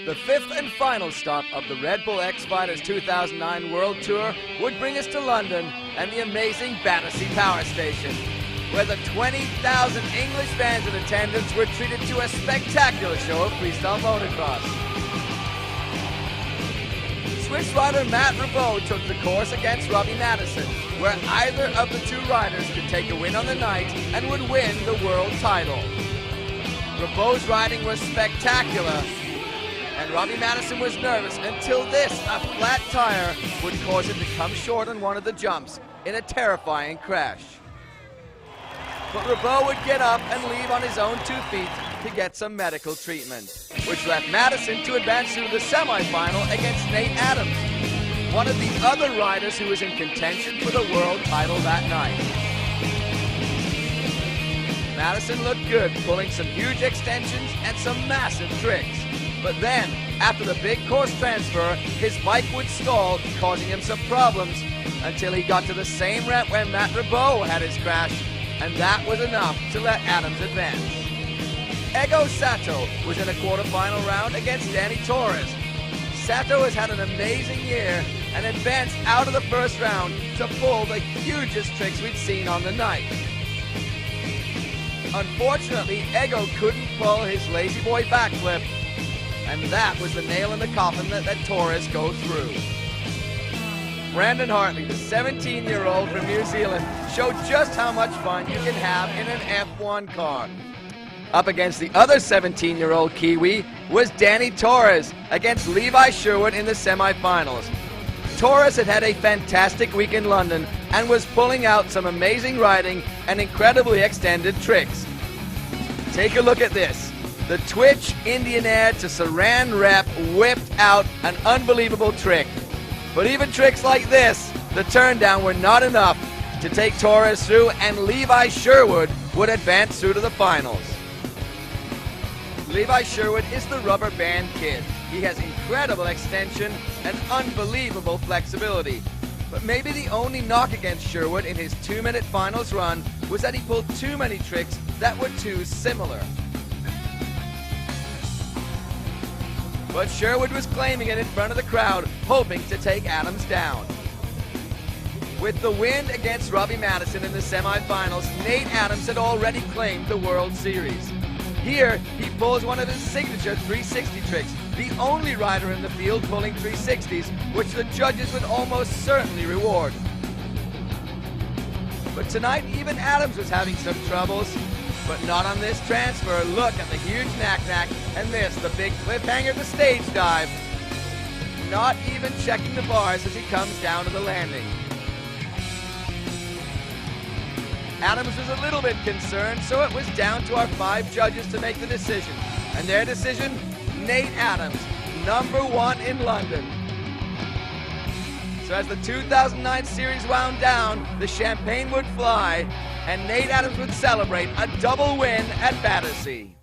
The fifth and final stop of the Red Bull X Fighters 2009 World Tour would bring us to London and the amazing Battersea Power Station, where the 20,000 English fans in attendance were treated to a spectacular show of freestyle motocross. Swiss rider Matt Ribot took the course against Robbie Madison, where either of the two riders could take a win on the night and would win the world title. Ribot's riding was spectacular, and Robbie Madison was nervous until this, a flat tire, would cause him to come short on one of the jumps in a terrifying crash. But Ribot would get up and leave on his own 2 feet to get some medical treatment, which left Madison to advance through the semi-final against Nate Adams, one of the other riders who was in contention for the world title that night. Madison looked good, pulling some huge extensions and some massive tricks. But then, after the big course transfer, his bike would stall, causing him some problems, until he got to the same ramp where Matt Ribot had his crash, and that was enough to let Adams advance. Ego Sato was in a quarterfinal round against Danny Torres. Sato has had an amazing year and advanced out of the first round to pull the hugest tricks we've seen on the night. Unfortunately, Ego couldn't pull his lazy boy backflip, and that was the nail in the coffin that let Torres go through. Brandon Hartley, the 17-year-old from New Zealand, showed just how much fun you can have in an F1 car. Up against the other 17-year-old Kiwi was Danny Torres against Levi Sherwood in the semifinals. Torres had had a fantastic week in London and was pulling out some amazing riding and incredibly extended tricks. Take a look at this. The Twitch Indian Air to Saran Wrap whipped out an unbelievable trick. But even tricks like this, the turn down, were not enough to take Torres through, and Levi Sherwood would advance through to the finals. Levi Sherwood is the rubber band kid. He has incredible extension and unbelievable flexibility. But maybe the only knock against Sherwood in his 2-minute finals run was that he pulled too many tricks that were too similar. But Sherwood was claiming it in front of the crowd, hoping to take Adams down. With the win against Robbie Madison in the semifinals, Nate Adams had already claimed the World Series. Here, he pulls one of his signature 360 tricks, the only rider in the field pulling 360s, which the judges would almost certainly reward. But tonight, even Adams was having some troubles. But not on this transfer. Look at the huge knack-knack, and this, the big cliffhanger to stage dive. Not even checking the bars as he comes down to the landing. Adams was a little bit concerned, so it was down to our 5 judges to make the decision. And their decision, Nate Adams, #1 in London. So as the 2009 series wound down, the champagne would fly, and Nate Adams would celebrate a double win at Battersea.